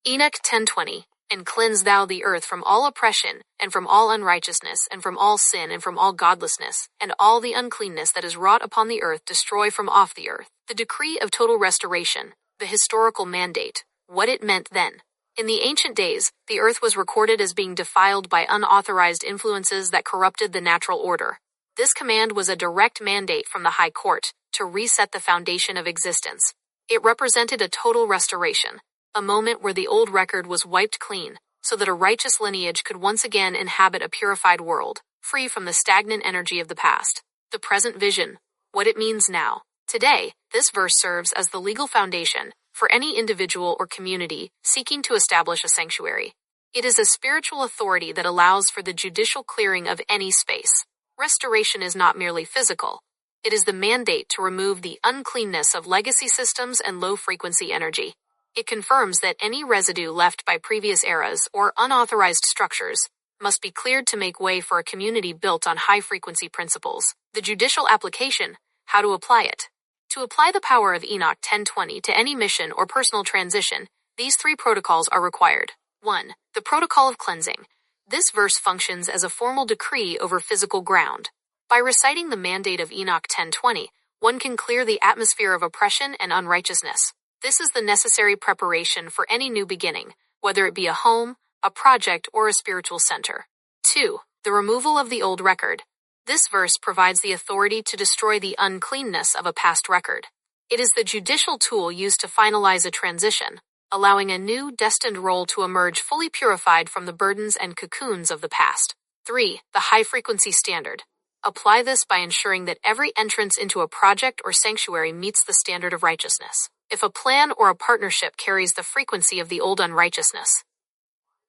Enoch 10:20, and cleanse thou the earth from all oppression, and from all unrighteousness, and from all sin, and from all godlessness, and all the uncleanness that is wrought upon the earth destroy from off the earth. The decree of total restoration, the historical mandate, what it meant then. In the ancient days, the earth was recorded as being defiled by unauthorized influences that corrupted the natural order. This command was a direct mandate from the High Court to reset the foundation of existence. It represented a total restoration, a moment where the old record was wiped clean, so that a righteous lineage could once again inhabit a purified world, free from the stagnant energy of the past. The present vision, what it means now. Today, this verse serves as the legal foundation for any individual or community seeking to establish a sanctuary. It is a spiritual authority that allows for the judicial clearing of any space. Restoration is not merely physical. It is the mandate to remove the uncleanness of legacy systems and low-frequency energy. It confirms that any residue left by previous eras or unauthorized structures must be cleared to make way for a community built on high-frequency principles. The judicial application, how to apply it. To apply the power of Enoch 10:20 to any mission or personal transition, these three protocols are required. 1. The protocol of cleansing. This verse functions as a formal decree over physical ground. By reciting the mandate of Enoch 10:20, one can clear the atmosphere of oppression and unrighteousness. This is the necessary preparation for any new beginning, whether it be a home, a project, or a spiritual center. 2. The removal of the old record. This verse provides the authority to destroy the uncleanness of a past record. It is the judicial tool used to finalize a transition, allowing a new, destined role to emerge fully purified from the burdens and cocoons of the past. 3. The high-frequency standard. Apply this by ensuring that every entrance into a project or sanctuary meets the standard of righteousness. If a plan or a partnership carries the frequency of the old unrighteousness,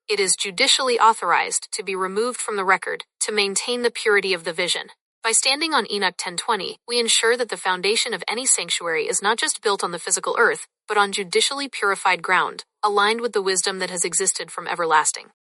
it is judicially authorized to be removed from the record to maintain the purity of the vision. By standing on Enoch 10:20, we ensure that the foundation of any sanctuary is not just built on the physical earth, but on judicially purified ground, aligned with the wisdom that has existed from everlasting.